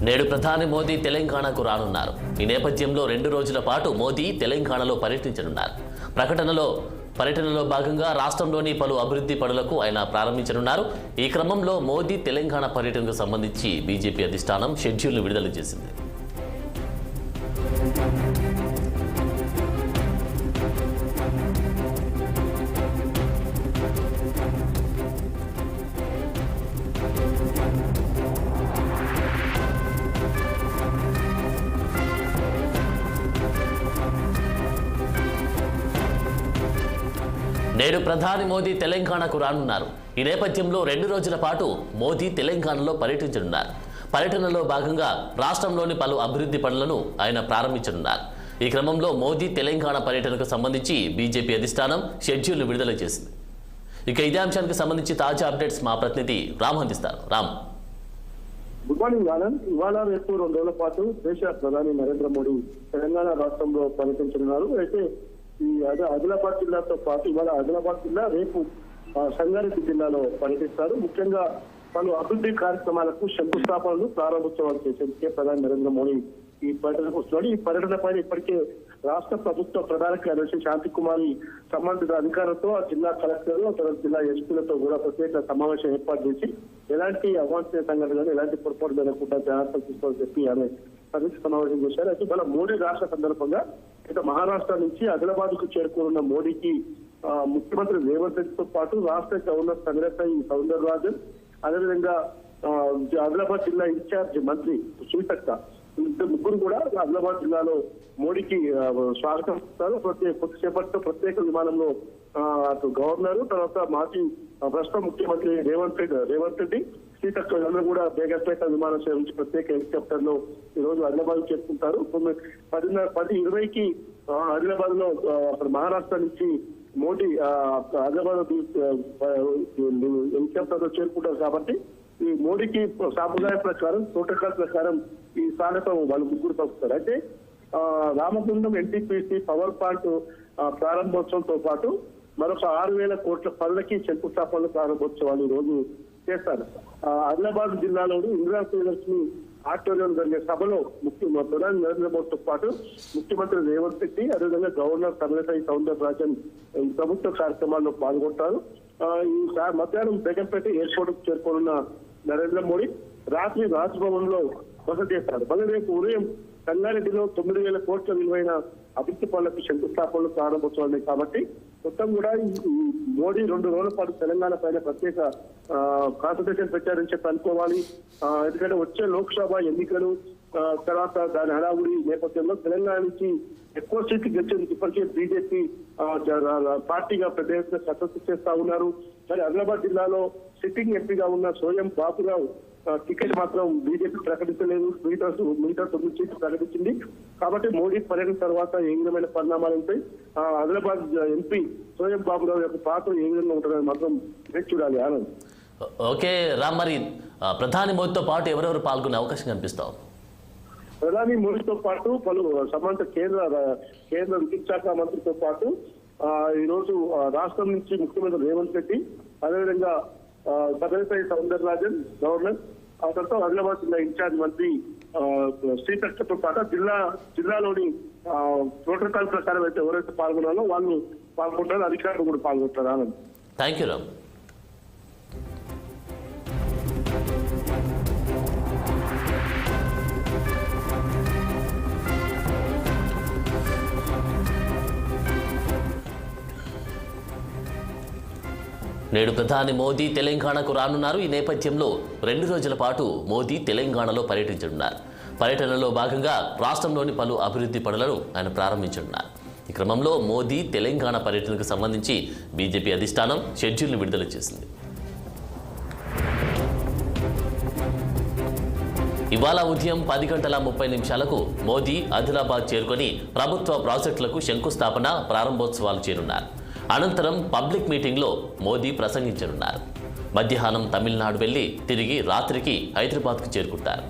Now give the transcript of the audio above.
నేడు ప్రధాని మోదీ తెలంగాణకు రానున్నారు. ఈ నేపథ్యంలో 2 రోజుల పాటు మోదీ తెలంగాణలో పర్యటించనున్నారు. పర్యటనలో భాగంగా రాష్ట్రంలోని పలు అభివృద్ధి పనులకు ఆయన ప్రారంభించనున్నారు. ఈ క్రమంలో మోదీ తెలంగాణ పర్యటనకు సంబంధించి బీజేపీ అధిష్టానం షెడ్యూల్ను విడుదల చేసింది. నేడు ప్రధాని మోదీ తెలంగాణకు రానున్నారు. ఈ నేపథ్యంలో 2 రోజుల పాటు మోదీ తెలంగాణలో పర్యటించనున్నారు. పర్యటనలో భాగంగా రాష్ట్రంలోని పలు అభివృద్ధి పనులను ఆయన ప్రారంభించనున్నారు. ఈ క్రమంలో మోదీ తెలంగాణ పర్యటనకు సంబంధించి బీజేపీ అధిష్టానం షెడ్యూల్ను విడుదల చేసింది. ఇక ఇదే అంశానికి సంబంధించి తాజా అప్డేట్స్ మా ప్రతినిధి రామ్ అందిస్తారు. Ram, good morning Anand. ఇవాళ రేపు 2 రోజుల పాటు దేశ ప్రధాని నరేంద్ర మోడీ తెలంగాణ రాష్ట్రంలో పర్యటించనున్నారు. అయితే ఈ ఆదిలాబాద్ జిల్లాతో పాటు ఇవాళ ఆదిలాబాద్ జిల్లా, రేపు సంగారెడ్డి జిల్లాలో పర్యటిస్తారు. ముఖ్యంగా పలు అభివృద్ధి కార్యక్రమాలకు శంకుస్థాపనలు, ప్రారంభోత్సవాలు చేసేందుకే ప్రధాని నరేంద్ర మోడీ ఈ పర్యటనకు వస్తున్నాడు. ఈ పర్యటన పైన ఇప్పటికే రాష్ట్ర ప్రభుత్వ ప్రధాన కార్యదర్శి శాంతికుమారి సంబంధిత అధికారులతో, జిల్లా కలెక్టర్లు, జిల్లా ఎస్పీలతో కూడా ప్రత్యేక సమావేశం ఏర్పాటు చేసి ఎలాంటి అవాంఛనీయ సంఘటనలు, ఎలాంటి పొరపాటు జరగకుండా జాగ్రత్తలు తీసుకోవాలని చెప్పి ఆమె సమీక్ష సమావేశం చేశారు. అయితే మన మోడీ రాష్ట్ర సందర్భంగా ఇక మహారాష్ట్ర నుంచి ఆదిలాబాద్ కు చేరుకోనున్న మోడీకి ముఖ్యమంత్రి రేవంత్ రెడ్డితో పాటు రాష్ట్ర గవర్నర్ తమిళసై సౌందరరాజన్, అదేవిధంగా ఆదిలాబాద్ జిల్లా ఇన్ఛార్జ్ మంత్రి సీతక్క, ముగ్గురు కూడా ఆదిలాబాద్ జిల్లాలో మోడీకి స్వాగతం ఇస్తారు. కొద్దిసేపటితో ప్రత్యేక విమానంలో అటు గవర్నర్, తర్వాత మాజీ ప్రస్తుత ముఖ్యమంత్రి రేవంత్ రెడ్డి, సీతక్క అందరూ కూడా బేగంపేట విమానాశ్రయం నుంచి ప్రత్యేక హెలికాప్టర్ లో ఈ రోజు ఆదిలాబాద్ చేరుకుంటారు. 10:20కి ఆదిలాబాద్ లో అక్కడ మహారాష్ట్ర నుంచి మోడీ ఆదిలాబాద్ హెలికాప్టర్ లో చేరుకుంటారు. కాబట్టి ఈ మోడీకి సాంప్రదాయ ప్రకారం, ప్రోటోకాల్ ప్రకారం ఈ స్వాగతం వాళ్ళు ముగ్గురు పంపుతారు. అయితే రామగుండం ఎన్టీపీసీ పవర్ ప్లాంట్ ప్రారంభోత్సవంతో పాటు మరొక 6,000 కోట్ల పనులకి శంకుస్థాపనలు, ప్రారంభోత్సవాలు ఈ రోజు చేస్తారు. ఆదిలాబాద్ జిల్లాలోని ఇందిరా ప్రియదర్శిని ఆడిటోరియం జరిగే సభలో ప్రధాని నరేంద్ర మోదీతో పాటు ముఖ్యమంత్రి రేవంత్ రెడ్డి, అదేవిధంగా గవర్నర్ తమిళసై సౌందరరాజన్ ఈ ప్రభుత్వ కార్యక్రమాల్లో పాల్గొంటారు. ఈ మధ్యాహ్నం బేగంపేట ఎయిర్పోర్ట్ కు చేరుకోనున్న నరేంద్ర మోడీ రాత్రి రాజ్భవన్ లో బస చేస్తారు. మళ్ళీ రేపు ఉదయం సంగారెడ్డిలో 9,000 కోట్ల విలువైన అభివృద్ధి పనులకు శంకుస్థాపనలు, ప్రారంభోత్సవాలు. కాబట్టి మొత్తం కూడా ఈ మోడీ 2 రోజుల పాటు తెలంగాణ పైన ప్రత్యేక కాన్సన్ట్రేషన్ పెట్టారని చెప్పి అనుకోవాలి. ఎందుకంటే వచ్చే లోక్సభ ఎన్నికలు తర్వాత దాని హడావుడి నేపథ్యంలో తెలంగాణ నుంచి ఎక్కువ సీట్లు గెలిచేందుకు ఇప్పటికే బీజేపీ పార్టీగా పెద్ద ఎత్తున కసరత్తు చేస్తా ఉన్నారు. మరి ఆదిలాబాద్ జిల్లాలో సిట్టింగ్ ఎంపీగా ఉన్న సోయం బాపురావు టికెట్ మాత్రం బీజేపీ ప్రకటించలేదు. మిగతా 9 సీట్లు ప్రకటించింది. కాబట్టి మోడీ పర్యటన తర్వాత ఏ విధమైన పరిణామాలు ఉంటాయి, ఆదిలాబాద్ ఎంపీ సోయం బాబురావు యొక్క పాత్ర ఏ విధంగా ఉంటుందని మాత్రం వేచి చూడాలి. ఆనంద్. ఓకే రామ్, మరి ప్రధాని మోదీతో పాటు ఎవరెవరు పాల్గొనే అవకాశం కనిపిస్తావు? ప్రధాని మోదీతో పాటు పలు సంబంధిత కేంద్ర విద్యుత్ శాఖ మంత్రితో పాటు ఈ రోజు రాష్ట్రం నుంచి ముఖ్యమంత్రి రేవంత్ రెడ్డి, అదేవిధంగా తమిళసై సౌందరరాజన్ గవర్నర్, ఆ తర్వాత ఆదిలాబాద్ జిల్లా ఇన్ఛార్జ్ మంత్రి శ్రీకృష్ణతో పాటు జిల్లాలోని ప్రోటోకాల్ ప్రకారం అయితే ఎవరైతే పాల్గొన్నారో వాళ్ళు పాల్గొంటారు, అధికారులు కూడా పాల్గొంటారు. ఆనంద్. Thank you Ram. నేడు ప్రధాని మోదీ తెలంగాణకు రానున్నారు. ఈ నేపథ్యంలో 2 రోజుల పాటు మోదీ తెలంగాణలో పర్యటించనున్నారు. పర్యటనలో భాగంగా రాష్ట్రంలోని పలు అభివృద్ధి పనులను ఆయన ప్రారంభించనున్నారు. ఈ క్రమంలో మోదీ తెలంగాణ పర్యటనకు సంబంధించి బీజేపీ అధిష్టానం షెడ్యూల్ను విడుదల చేసింది. ఇవాళ ఉదయం 10:30 మోదీ ఆదిలాబాద్ చేరుకొని ప్రభుత్వ ప్రాజెక్టులకు శంకుస్థాపన, ప్రారంభోత్సవాలు చేయనున్నారు. అనంతరం పబ్లిక్ మీటింగ్లో మోదీ ప్రసంగించనున్నారు. మధ్యాహ్నం తమిళనాడు వెళ్లి తిరిగి రాత్రికి హైదరాబాద్కు చేరుకుంటారు.